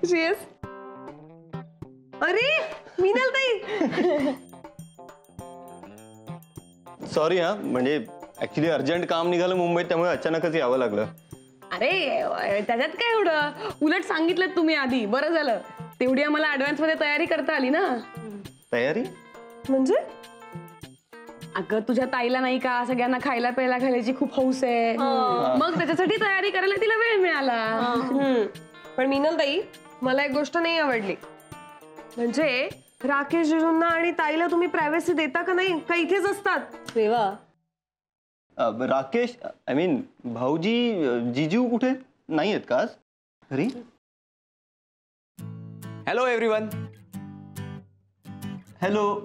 Cheers. अरे मीनल ताई. Sorry हा, म्हणजे ऍक्च्युली अर्जंट काम निघालं मुंबईत, त्यामुळे अचानकच यावं लागलं. अरे त्याच्यात काय एवढं, उलट सांगितलं तुम्ही आधी, बरं झालं. तेवढी आम्हाला ऍडव्हान्स मध्ये तयारी करता आली ना. तयारी म्हणजे अगं तुझ्या ताईला नाही का सगळ्यांना खायला प्यायला घालायची खूप हौस आहे, मग त्याच्यासाठी तयारी करायला तिला वेळ मिळाला. पण मीनल ताई, मला एक गोष्ट नाही आवडली. म्हणजे राकेश जिजूंना आणि ताईला तुम्ही प्रायव्हसी देता का नाही, का इथेच असतात? देवा, राकेश, आय मीन भाऊजी, जिजू कुठे नाही आहेत का आज घरी? Hello everyone. हॅलो.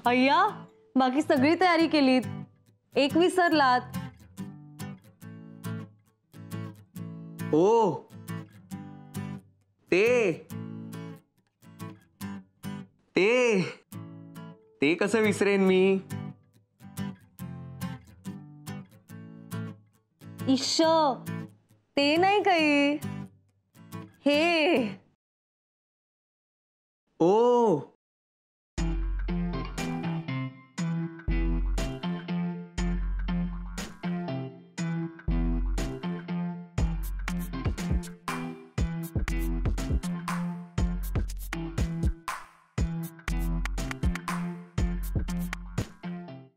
अय्या, बाकी सगळी तयारी केलीत, एक विसरलात. ओ ते ते ते कसं विसरेन मी. इश्श, ते नाही काही, हे. ओ